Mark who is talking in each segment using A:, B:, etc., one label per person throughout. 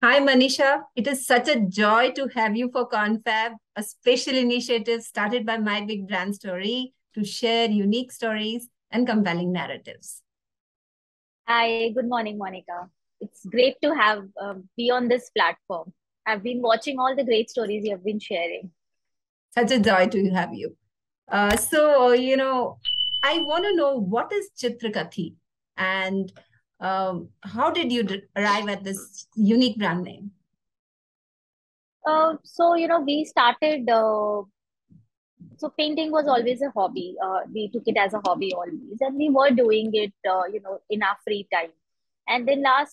A: Hi, Manisha. It is such a joy to have you for Confab, a special initiative started by My Big Brand Story to share unique stories and compelling narratives.
B: Hi, good morning, Monica. It's great to have be on this platform. I've been watching all the great stories you have been sharing.
A: Such a joy to have you. I want to know what is Chitrakathii and how did you arrive at this unique brand name?
B: We started, so painting was always a hobby. We took it as a hobby always, and we were doing it, in our free time. And then I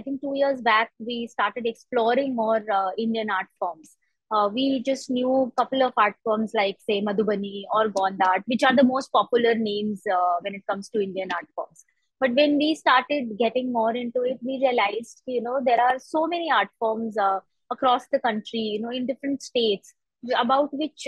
B: think 2 years back, we started exploring more Indian art forms. We just knew a couple of art forms like, say, Madhubani or Gondat, which are the most popular names when it comes to Indian art forms. But when we started getting more into it, we realized, there are so many art forms across the country, in different states about which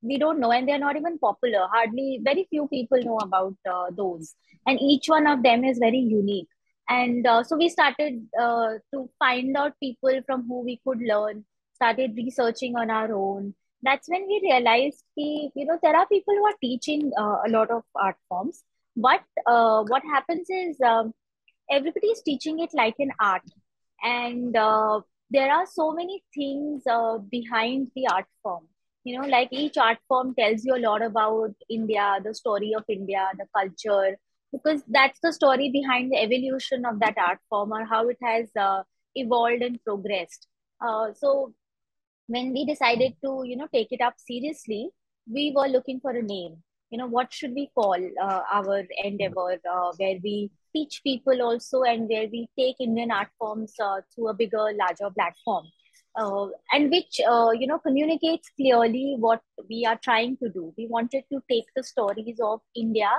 B: we don't know, and they're not even popular. Hardly, very few people know about those, and each one of them is very unique. And so we started to find out people from who we could learn, started researching on our own. That's when we realized there are people who are teaching a lot of art forms, but what happens is everybody is teaching it like an art, and there are so many things behind the art form. Like each art form tells you a lot about India, the story of India, the culture, because that's the story behind the evolution of that art form, or how it has evolved and progressed. So when we decided to take it up seriously, we were looking for a name. What should we call our endeavor, where we teach people also, and where we take Indian art forms to a bigger, larger platform, and which communicates clearly what we are trying to do. We wanted to take the stories of India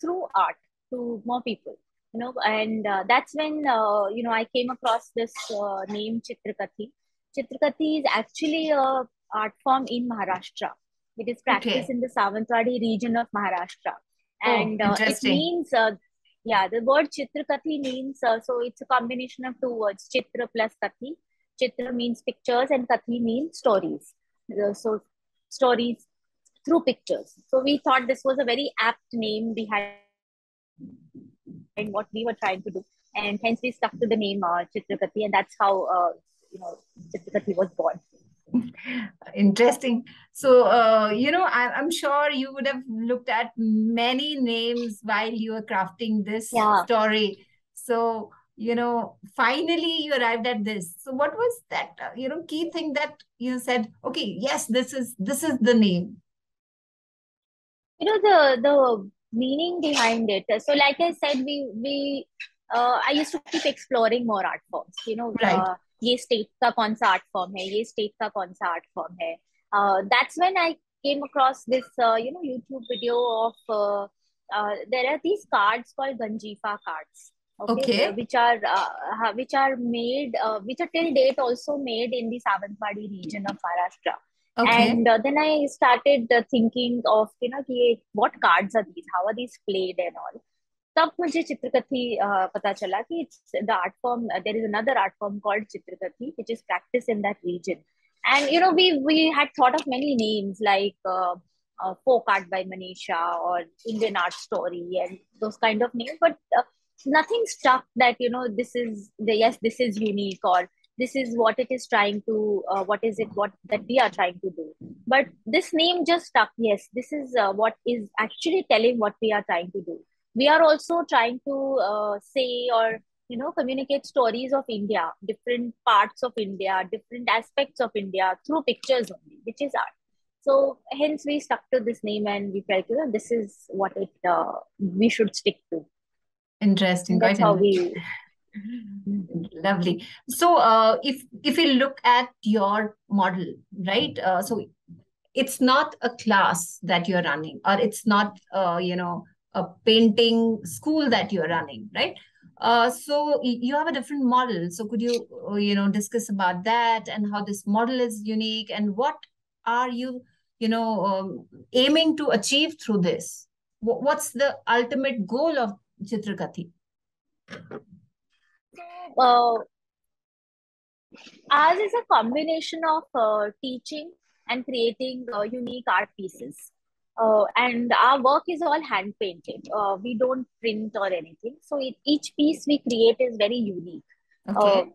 B: through art to more people. And that's when I came across this name Chitrakathii. Chitrakathii is actually a art form in Maharashtra. It is practiced
A: Okay.
B: in the Savantwadi region of Maharashtra,
A: Oh,
B: and it
A: interesting.
B: means the word Chitrakathii means, so it's a combination of two words, Chitra plus Kathi. Chitra means pictures, and Kathi means stories. So stories through pictures. So we thought this was a very apt name behind what we were trying to do, and hence we stuck to the name Chitrakathii, and that's how Chitrakathii was born.
A: Interesting. I'm sure you would have looked at many names while you were crafting this
B: Yeah.
A: story. So, finally you arrived at this. So what was that, key thing that you said, okay, yes, this is the name.
B: The meaning behind it. So like I said, we I used to keep exploring more art forms.
A: Right.
B: ये state का कौन सा art form है, ये state का कौन सा art form है. That's when I came across this YouTube video of there are these cards called Ganjifa cards. Okay,
A: Okay.
B: which are made, which are till date also made in the Savantwadi region of Maharashtra.
A: Okay.
B: And then I started thinking of, what cards are these? How are these played and all? तब मुझे चित्रकथी पता चला कि it's the art form. There is another art form called Chitrakathii, which is practiced in that region. And we had thought of many names like folk art by Manisha or Indian art story and those kind of names, but nothing stuck that this is unique, or this is what it is trying to what is it what that we are trying to do. But this name just stuck. Yes, this is what is actually telling what we are trying to do. We are also trying to say, or communicate stories of India, different parts of India, different aspects of India through pictures only, which is art. So hence we stuck to this name, and we felt this is what it we should stick to.
A: Interesting.
B: And
A: Quite
B: that's how
A: interesting.
B: we.
A: Lovely. So, if we look at your model, right? So it's not a class that you're running, or it's not, a painting school that you're running, right? So you have a different model. So could you, discuss about that and how this model is unique and what are you, aiming to achieve through this? What's the ultimate goal of Chitrakathii?
B: Uh, Ours is a combination of teaching and creating unique art pieces. And our work is all hand painted. We don't print or anything. So each piece we create is very unique. Uh,
A: Okay.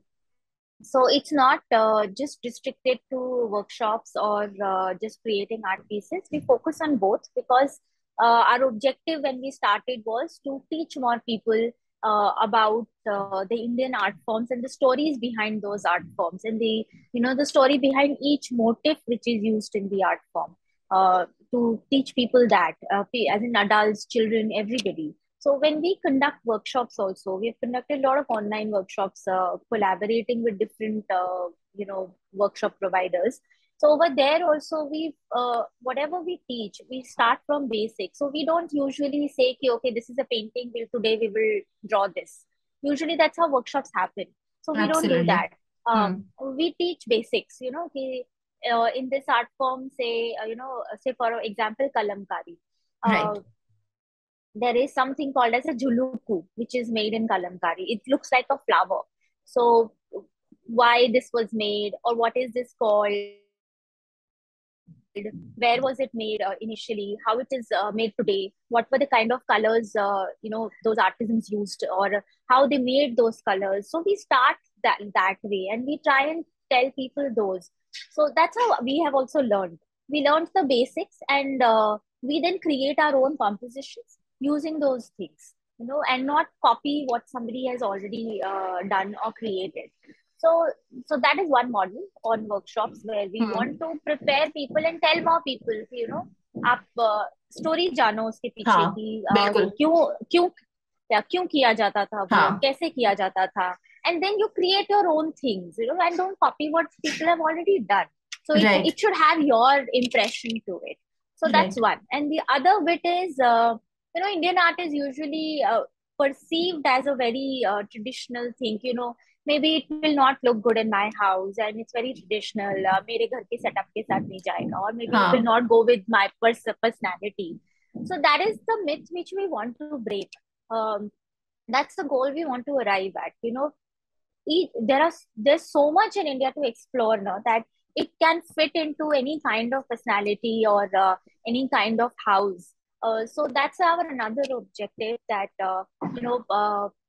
B: so it's not just restricted to workshops or just creating art pieces. We focus on both because our objective when we started was to teach more people about the Indian art forms and the stories behind those art forms, and the story behind each motif which is used in the art form. To teach people that, as in adults, children, everybody. So when we conduct workshops also, we've conducted a lot of online workshops, collaborating with different, workshop providers. So over there also, whatever we teach, we start from basics. So we don't usually say, "Ki, okay, this is a painting. Today we will draw this." Usually that's how workshops happen. So we don't do
A: Absolutely.
B: that.
A: Hmm.
B: We teach basics. In this art form, say for example, kalamkari.
A: Right.
B: Uh, there is something called as a juluku, which is made in kalamkari. It looks like a flower. So why this was made, or what is this called, where was it made initially, how it is made today, what were the kind of colors those artisans used, or how they made those colors. So we start that way, and we try and tell people those. So that's how we have also learned. We learned the basics, and we then create our own compositions using those things, and not copy what somebody has already done or created. So so that is one model on workshops where we want
A: Hmm.
B: to prepare people and tell more people आप story जानो उसके पीछे
A: हाँ,
B: कि
A: बिल्कुल.
B: क्यों क्यों क्यों किया जाता था वो,
A: हाँ.
B: कैसे किया जाता था. And then you create your own things, and don't copy what people have already done. So
A: Right.
B: it should have your impression to it. So that's
A: Right.
B: one. And the other bit is, Indian art is usually perceived as a very traditional thing. Maybe it will not look good in my house and it's very traditional. मेरे घर के setup के साथ नहीं जाएगा, or maybe it will
A: हाँ.
B: not go with my personality. So that is the myth which we want to break. Um, that's the goal we want to arrive at. There's so much in India to explore now that it can fit into any kind of personality or any kind of house. So that's our another objective, that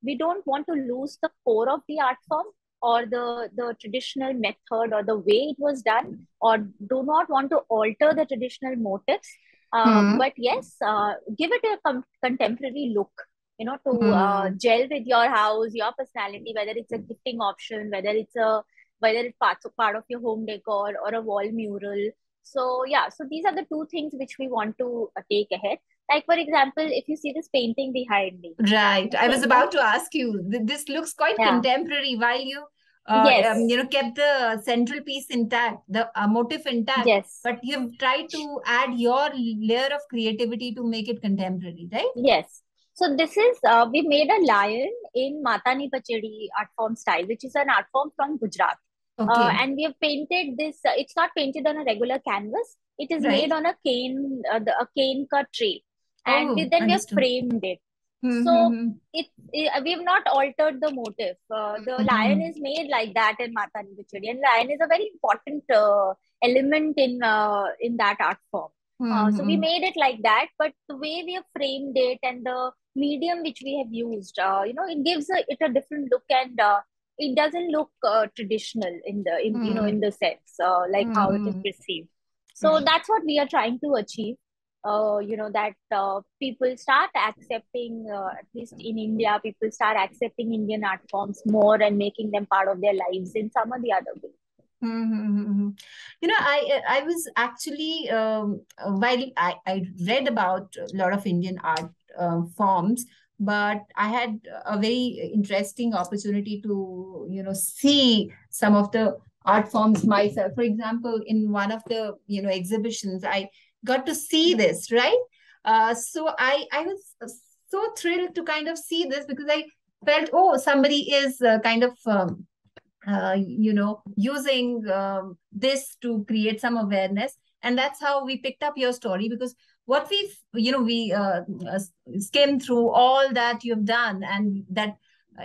B: we don't want to lose the core of the art form, or the traditional method or the way it was done, or do not want to alter the traditional motifs.
A: Hmm.
B: But yes, give it a contemporary look, to
A: Hmm.
B: gel with your house, your personality, whether it's a gifting option, whether it's part of your home decor or a wall mural. So yeah, so these are the two things which we want to take ahead. Like for example, if you see this painting behind me,
A: Right. I
B: okay,
A: was about to ask you. This looks quite
B: yeah,
A: contemporary while you,
B: yes,
A: kept the central piece intact, the motif intact,
B: yes,
A: but you've tried to add your layer of creativity to make it contemporary, right?
B: yes. So this is we made a lion in Matani Pachedi art form style, which is an art form from Gujarat.
A: Okay.
B: And we have painted this. It's not painted on a regular canvas. It is made
A: Right.
B: on a cane cut tray, and
A: Oh,
B: then we have
A: understood.
B: framed it.
A: Hmm.
B: So
A: Hmm.
B: we have not altered the motif. The
A: Hmm.
B: lion
A: Hmm.
B: is made like that in Matani Pachedi, and lion is a very important element in that art form.
A: Hmm.
B: So we
A: Hmm.
B: made it like that, but the way we have framed it and the medium which we have used, it gives it a different look, and it doesn't look traditional in the sense like
A: Hmm.
B: how it is
A: Hmm.
B: perceived. So
A: Right.
B: that's what we are trying to achieve. That people start accepting, at least in India, people start accepting Indian art forms more and making them part of their lives in some or the other way.
A: Mm-hmm. I was actually, while I read about a lot of Indian art forms, but I had a very interesting opportunity to see some of the art forms myself. For example, in one of the exhibitions, I got to see this, right? So I was so thrilled to kind of see this, because I felt, oh, somebody is kind of using this to create some awareness. And that's how we picked up your story, because what we skimmed through all that you've done, and that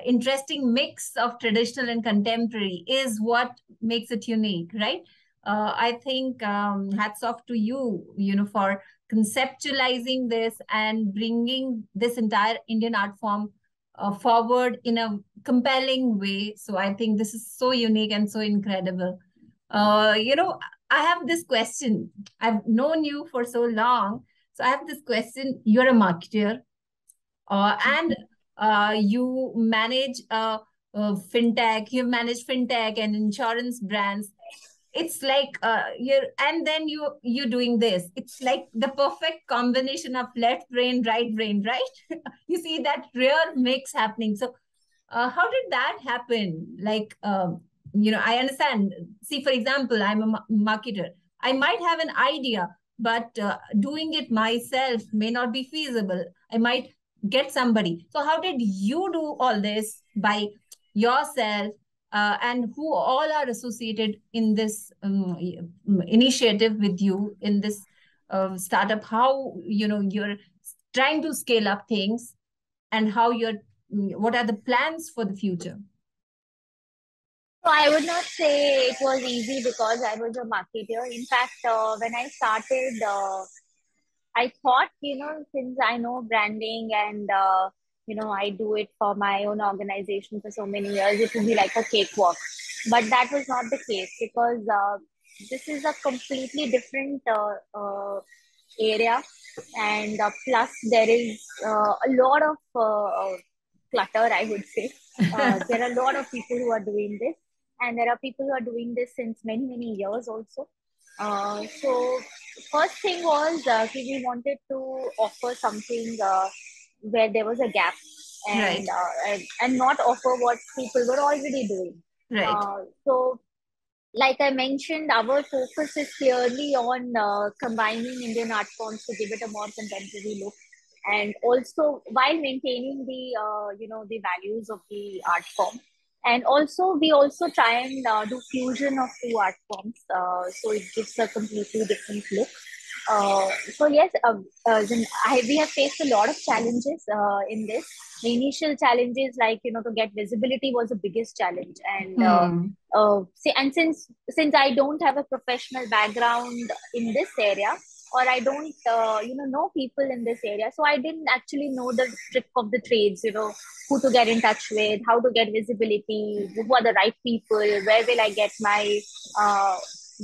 A: interesting mix of traditional and contemporary is what makes it unique, right? I think hats off to you, for conceptualizing this and bringing this entire Indian art form forward in a compelling way. So I think this is so unique and so incredible. I have this question. I've known you for so long. So I have this question. You're a marketer, and you manage fintech, you manage fintech and insurance brands. It's like you're, and then you're doing this. It's like the perfect combination of left brain, right brain, right? You see that rare mix happening. So how did that happen? Like, I understand. See, for example, I'm a marketer. I might have an idea, but doing it myself may not be feasible. I might get somebody. So, how did you do all this by yourself? And who all are associated in this initiative with you in this startup? How you're trying to scale up things, and how you're what are the plans for the future?
B: So I would not say it was easy because I was a marketer. In fact, when I started, I thought, since I know branding and, I do it for my own organization for so many years, it would be like a cakewalk. But that was not the case because this is a completely different area. And plus, there is a lot of clutter, I would say. There are a lot of people who are doing this, and there are people who are doing this since many, many years also. So first thing was we wanted to offer something where there was a gap,
A: Right,
B: and not offer what people were already doing.
A: right.
B: So like I mentioned, our focus is clearly on combining Indian art forms to give it a more contemporary look, and also while maintaining the the values of the art form. And also, we also try and do fusion of two art forms, so it gives a completely different look. So yes, we have faced a lot of challenges in this. The initial challenges, like to get visibility, was the biggest challenge, and
A: Hmm.
B: see, and since I don't have a professional background in this area, or I don't know people in this area, so I didn't actually know the trick of the trades. Who to get in touch with, how to get visibility, who are the right people, where will I get my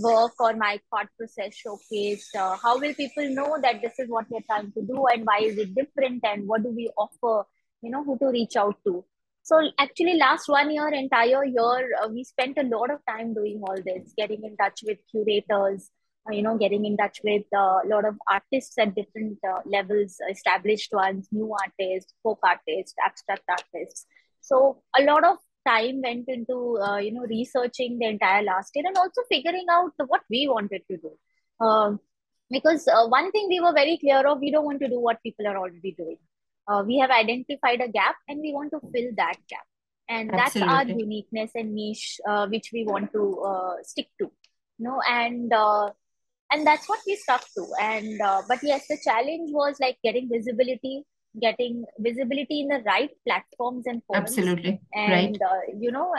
B: work or my thought process showcased, how will people know that this is what we're trying to do, and why is it different, and what do we offer, who to reach out to. So actually, last 1 year, entire year, we spent a lot of time doing all this, getting in touch with curators, getting in touch with a lot of artists at different levels, established ones, new artists, folk artists, abstract artists. So a lot of time went into researching the entire last year, and also figuring out what we wanted to do. Because one thing we were very clear of, we don't want to do what people are already doing. We have identified a gap, and we want to fill that gap, and that's our
A: Absolutely.
B: uniqueness and niche, which we want to stick to. And that's what we stuck to. And but yes, the challenge was like getting visibility in the right platforms and forums.
A: Absolutely. Right.
B: And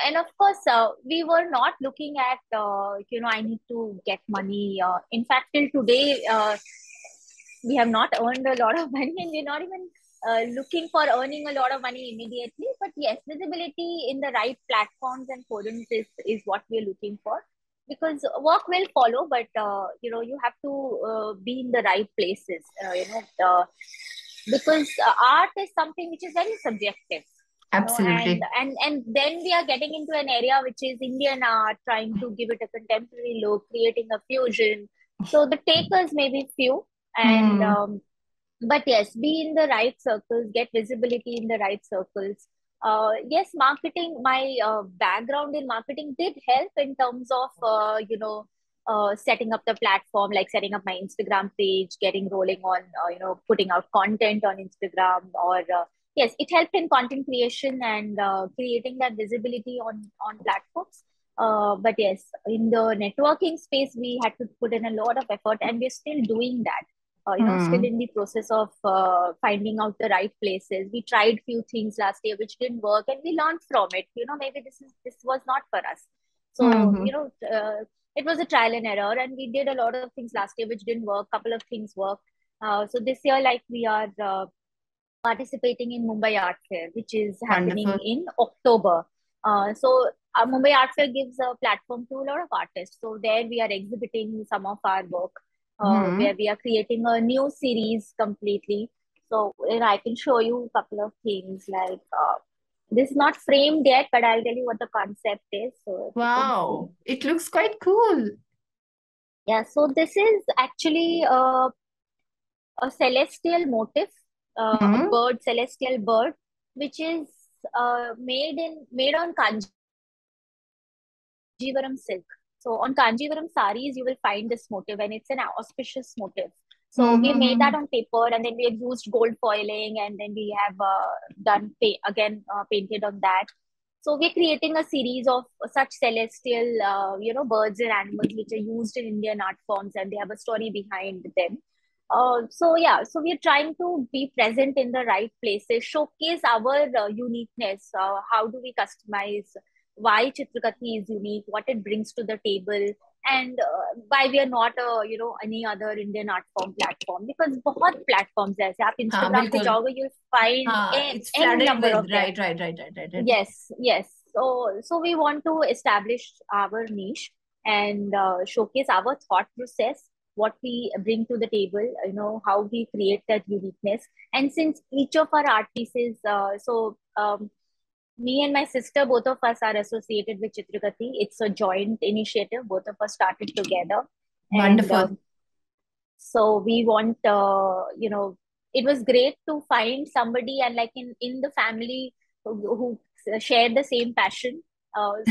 B: and of course, we were not looking at I need to get money. In fact, till today, we have not earned a lot of money, and we're not even looking for earning a lot of money immediately. But yes, visibility in the right platforms and forums is what we're looking for, because work will follow, but you have to be in the right places, because art is something which is very subjective. And
A: Absolutely.
B: then we are getting into an area which is Indian art, trying to give it a contemporary look, creating a fusion. So the takers may be few, and
A: Hmm.
B: but yes, be in the right circles, get visibility in the right circles. Yes, marketing, my background in marketing did help in terms of, setting up the platform, like setting up my Instagram page, getting rolling on, putting out content on Instagram, or yes, it helped in content creation and creating that visibility on platforms. But yes, in the networking space, we had to put in a lot of effort, and we're still doing that. Still
A: Hmm.
B: in the process of finding out the right places. We tried few things last year which didn't work, and we learned from it. Maybe this was not for us. So,
A: Hmm.
B: it was a trial and error, and we did a lot of things last year which didn't work. Couple of things worked. So this year, like, we are participating in Mumbai Art Fair, which is happening
A: Wonderful.
B: in October. Mumbai Art Fair gives a platform to a lot of artists. So there we are exhibiting some of our work, where
A: Hmm.
B: we are creating a new series completely. So I can show you a couple of things, like, this is not framed yet, but I'll tell you what the concept is. So if you can see.
A: Wow. It looks quite cool.
B: Yeah, so this is actually a celestial motif, a
A: Hmm.
B: bird, celestial bird, which is made on Kanjivaram silk. So on Kanjivaram saris, you will find this motif, and it's an auspicious motif. So we made that
A: Hmm.
B: on paper, and then we have used gold foiling, and then we have painted on that. So we're creating a series of such celestial, birds and animals which are used in Indian art forms, and they have a story behind them. So yeah, so we're trying to be present in the right places, showcase our uniqueness. How do we customize? Why Chitrakathii is unique? What it brings to the table? And why we are not any other Indian art form platform? Because बहुत platforms है ऐसे आप
A: हाँ
B: Instagram पे
A: बिल्कुल.
B: जाओगे, you'll find
A: हाँ, it's
B: n
A: flooded
B: number
A: with
B: of them.
A: right.
B: Yes, yes. So we want to establish our niche and showcase our thought process, what we bring to the table, how we create that uniqueness. And since each of our art pieces, me and my sister, both of us are associated with Chitrakathi. It's a joint initiative. Both of us started together. And
A: Wonderful.
B: so we want, it was great to find somebody, and like in the family, who share the same passion.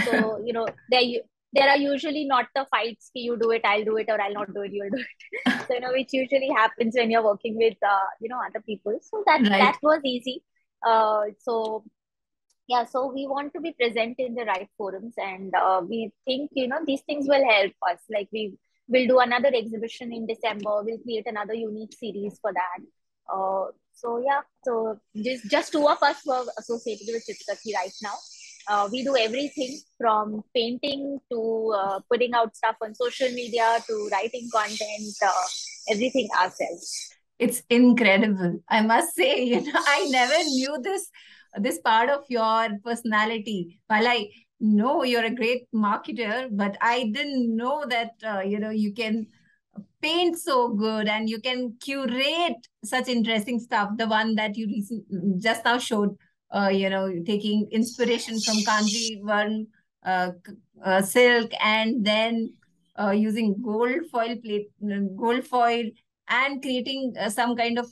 B: So there are usually not the fights, you do it, I'll do it, or I'll not do it, you'll do it. So which usually happens when you're working with other people. So that
A: Right.
B: was easy. So yeah, so we want to be present in the right forums, and we think these things will help us. Like, we will do another exhibition in December. We'll create another unique series for that. So yeah, so just two of us were associated with Chitrakathi right now. We do everything from painting to putting out stuff on social media to writing content, everything ourselves.
A: It's incredible. I must say, I never knew this part of your personality. While I know you're a great marketer, but I didn't know that you can paint so good and you can curate such interesting stuff. The one that you just now showed, taking inspiration from Kanjivaram silk, and then using gold foil, and creating some kind of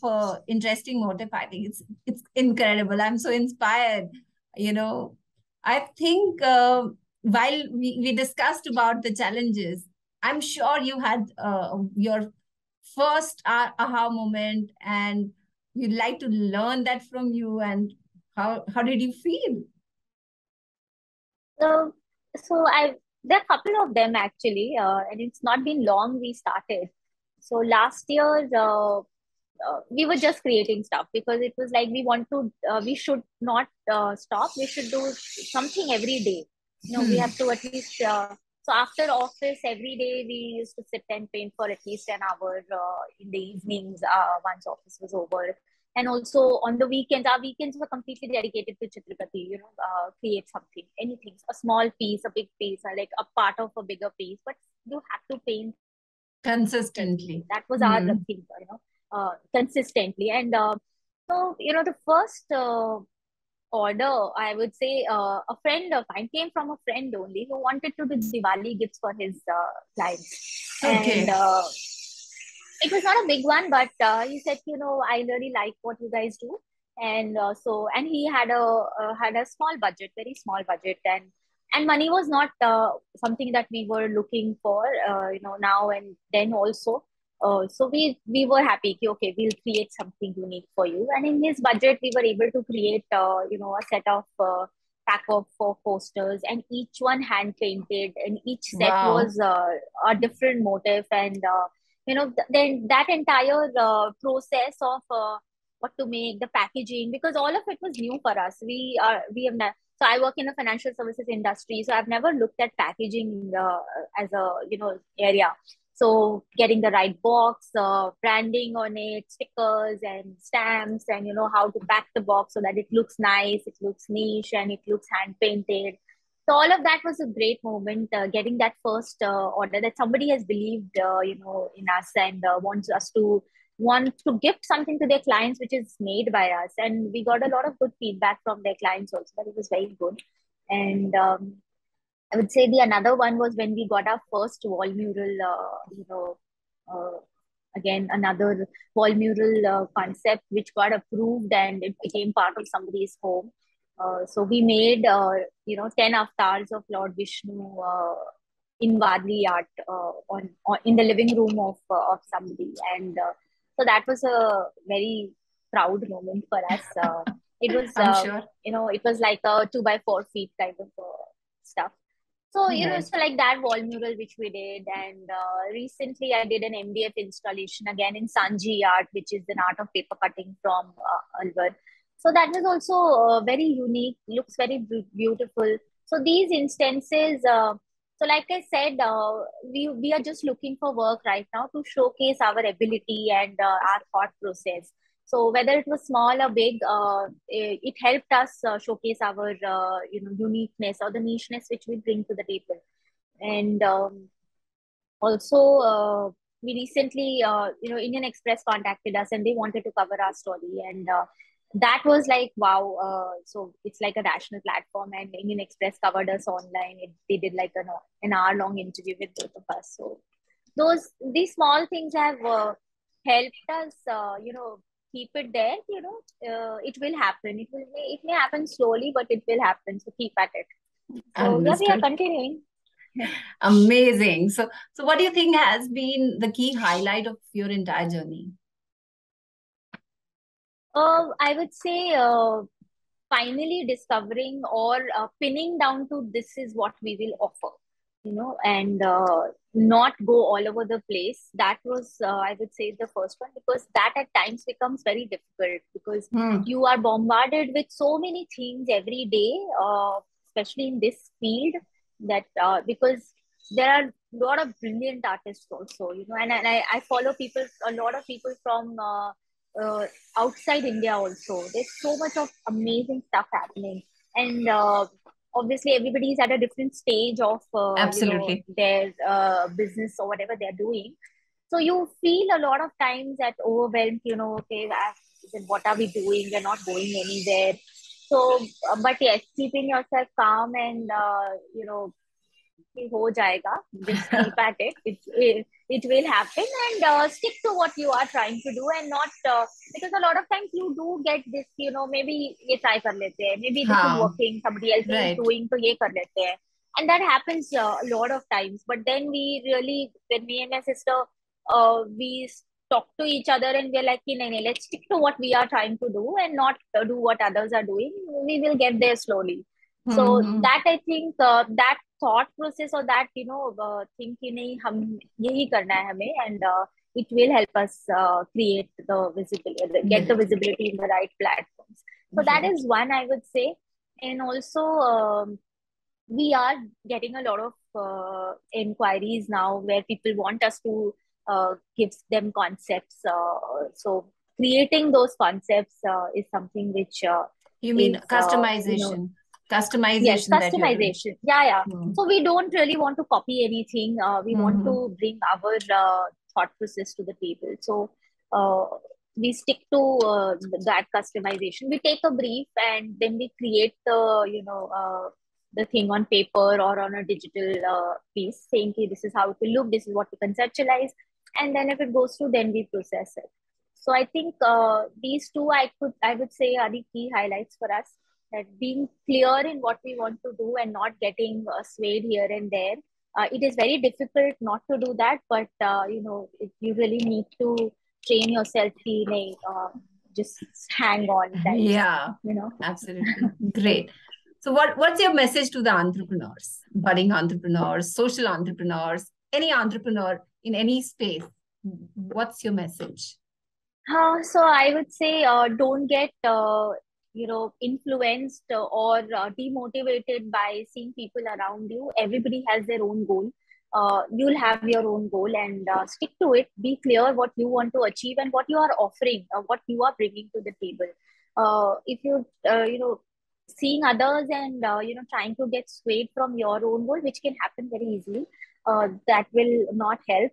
A: interesting motif. I think it's incredible. I'm so inspired. You know, I think while we discussed about the challenges, I'm sure you had your first aha moment, and you'd like to learn that from you. And how did you feel?
B: So, I there are a couple of them actually, and it's not been long we started. So last year, we were just creating stuff because it was like we should not stop. We should do something every day. We
A: Hmm.
B: have to at least. So after office, every day we used to sit and paint for at least an hour in the evenings, once office was over. And also on the weekends, our weekends were completely dedicated to Chitrakathi, create something, anything, a small piece, a big piece, or like a part of a bigger piece, but you have to paint consistently.
A: Consistently.
B: That was our
A: Hmm.
B: thing, consistently. And the first order, I would say, a friend of mine came from a friend only who wanted to do Diwali gifts for his clients. And
A: Okay.
B: it was not a big one, but he said, I really like what you guys do. And and he had a small budget, very small budget, and money was not something that we were looking for, now and then also. So we were happy. Okay, we'll create something unique for you. And in his budget, we were able to create, a set of pack of 4 posters, and each one hand painted, and each set
A: Wow.
B: was a different motif. And then that entire process of what to make, the packaging, because all of it was new for us. We have not. So I work in the financial services industry, so I've never looked at packaging as a area. So getting the right box, branding on it, stickers and stamps, and how to pack the box so that it looks nice, it looks niche, and it looks hand painted. So all of that was a great moment, getting that first order, that somebody has believed, in us, and want to gift something to their clients which is made by us. And we got a lot of good feedback from their clients also, that it was very good. And I would say the another one was when we got our first wall mural, uh, again, another wall mural concept which got approved, and it became part of somebody's home. So we made, 10 avatars of Lord Vishnu in Wadli art, in the living room of somebody. And so that was a very proud moment for us. It was,
A: I'm sure.
B: it was like a 2 by 4 feet kind of stuff. So,
A: Right.
B: so like that wall mural which we did. And recently I did an MDF installation again in Sanji art, which is an art of paper cutting from Alwar. So that was also very unique, looks very beautiful. So these instances, so like I said, we are just looking for work right now to showcase our ability and our thought process. So whether it was small or big, it helped us showcase our uniqueness or the nicheness which we bring to the table. And also, we recently, Indian Express contacted us, and they wanted to cover our story. And that was like, wow. So it's like a national platform, and Indian Express covered us online. They did like an hour-long interview with both of us. So these small things have helped us, keep it there. It will happen. It may happen slowly, but it will happen. So keep at it. So yeah, we are
A: Understood.
B: continuing.
A: Amazing. So what do you think has been the key highlight of your entire journey?
B: I would say, finally discovering or pinning down to this is what we will offer, and not go all over the place. That was, I would say, the first one, because that at times becomes very difficult, because
A: Hmm.
B: you are bombarded with so many things every day, especially in this field, that because there are a lot of brilliant artists also, and I follow a lot of people from uh, outside India also. There's so much of amazing stuff happening, and obviously everybody is at a different stage of
A: Absolutely.
B: their business or whatever they're doing. So you feel a lot of times that overwhelmed. Okay, then what are we doing? We're not going anywhere. So, but yes, keeping yourself calm and कि हो जाएगा. Just keep at it. It will happen, and stick to what you are trying to do, and not because a lot of times you do get this, maybe ये try कर लेते हैं, maybe this is
A: हाँ.
B: working, somebody else is
A: Right.
B: doing, तो ये कर लेते हैं. And that happens a lot of times. But then when me and my sister, we talk to each other, and we're like, नहीं, नहीं, let's stick to what we are trying to do, and not do what others are doing. We will get there slowly. So
A: Hmm.
B: that, I think, that thought process, or that think कि नहीं, हम यही करना है हमें, and it will help us create the visibility, get the
A: Ability.
B: visibility in the right platforms. So that
A: Right.
B: is one, I would say. And also, we are getting a lot of inquiries now, where people want us to give them concepts. So creating those concepts is something which
A: You mean
B: is
A: customization?
B: yes,
A: Customization that you're doing.
B: customization. Yeah, yeah.
A: Hmm.
B: So we don't really want to copy anything. We want
A: Hmm.
B: to bring our thought process to the table. So we stick to that customization. We take a brief, and then we create the thing on paper or on a digital piece, saying, "Okay, this is how it will look. This is what we conceptualize," and then if it goes through, then we process it. So I think these two I would say are the key highlights for us. That being clear in what we want to do and not getting swayed here and there. It is very difficult not to do that, but you really need to train yourself to just hang on types.
A: Yeah,
B: You know.
A: absolutely. Great. So what's your message to the entrepreneurs, budding entrepreneurs, social entrepreneurs, any entrepreneur in any space? What's your message?
B: So I would say don't get influenced or demotivated by seeing people around you. Everybody has their own goal. You'll have your own goal and stick to it. Be clear what you want to achieve and what you are offering, what you are bringing to the table. If you seeing others and trying to get swayed from your own goal, which can happen very easily, that will not help.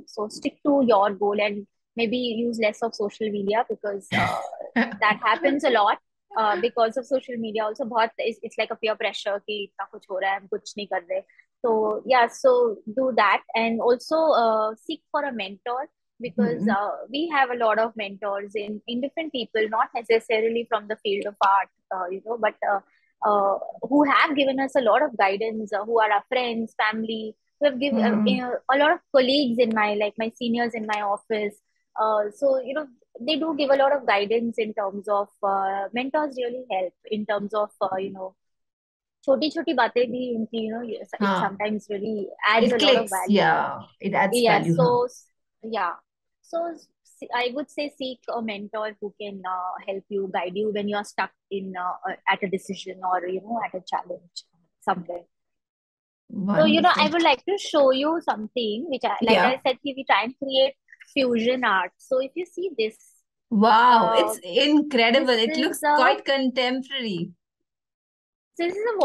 B: So stick to your goal and maybe use less of social media because that happens a lot. Because of social media also बहुत it's like a peer pressure कि इतना कुछ हो रहा है हम कुछ नहीं कर रहे. So yeah, so do that and also seek for a mentor because
A: Mhm.
B: we have a lot of mentors in different people, not necessarily from the field of art, but who have given us a lot of guidance, who are our friends, family, who have given
A: Mhm.
B: a lot of colleagues in my seniors in my office. So they do give a lot of guidance in terms of mentors really help in terms of छोटी छोटी बातें भी उनकी it
A: हाँ,
B: sometimes really adds
A: it
B: a lot of
A: clicks.
B: value.
A: Yeah, it adds
B: Yeah,
A: value. Huh?
B: so yeah, so I would say seek a mentor who can help you, guide you when you are stuck in at a decision or at a challenge somewhere. So I
A: Wonderful.
B: would like to show you something which like
A: Yeah.
B: I said, we try and create fusion art. So if you see this,
A: Wow,
B: uh,
A: it's incredible.
B: this
A: It
B: is
A: looks
B: a
A: quite contemporary.
B: this is a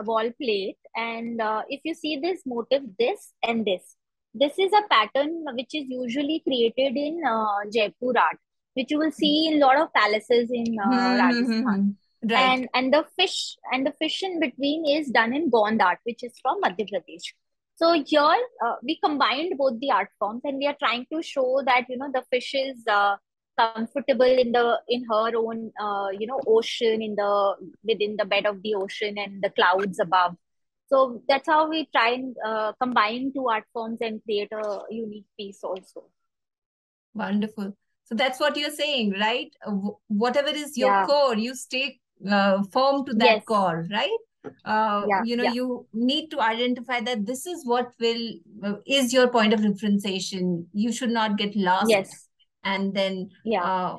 B: wall plate, and if you see this motif, this is a pattern which is usually created in Jaipur art, which you will see in a lot of palaces in Rajasthan.
A: Mm-hmm. Right.
B: And the fish in between is done in Gond art, which is from Madhya Pradesh. So here we combined both the art forms, and we are trying to show that the fish is comfortable in her own ocean within the bed of the ocean and the clouds above. So that's how we try and combine two art forms and create a unique piece also.
A: Wonderful. So that's what you're saying, right? Whatever is your
B: Yeah.
A: core, you stay firm to that
B: Yes.
A: core, right?
B: Yeah. Yeah.
A: You need to identify that this is what will is your point of differentiation. You should not get lost
B: Yes.
A: and then
B: Yeah.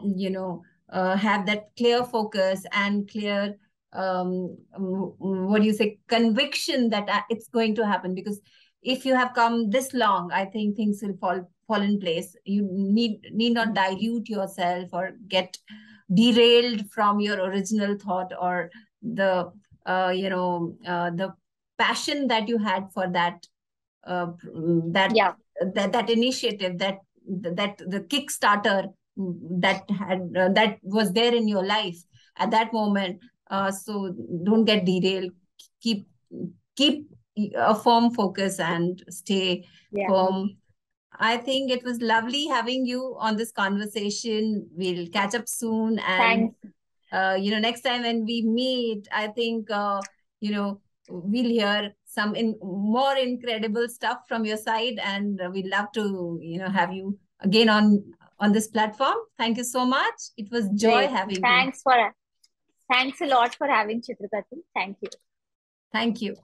A: have that clear focus and clear what do you say, conviction that it's going to happen. Because if you have come this long, I think things will fall in place. You need not dilute yourself or get derailed from your original thought or the the passion that you had for that that
B: Yeah.
A: that initiative, that the Kickstarter that was there in your life at that moment. So don't get derailed. Keep keep a firm focus and stay
B: Yeah.
A: firm. I think it was lovely having you on this conversation. We'll catch up soon, and
B: Thanks.
A: next time when we meet, I think we'll hear some more incredible stuff from your side, and we'd love to have you again on this platform. Thank you so much. It was joy
B: Great.
A: having you.
B: Thanks a lot for having Chitrakathii. Thank you.
A: Thank you.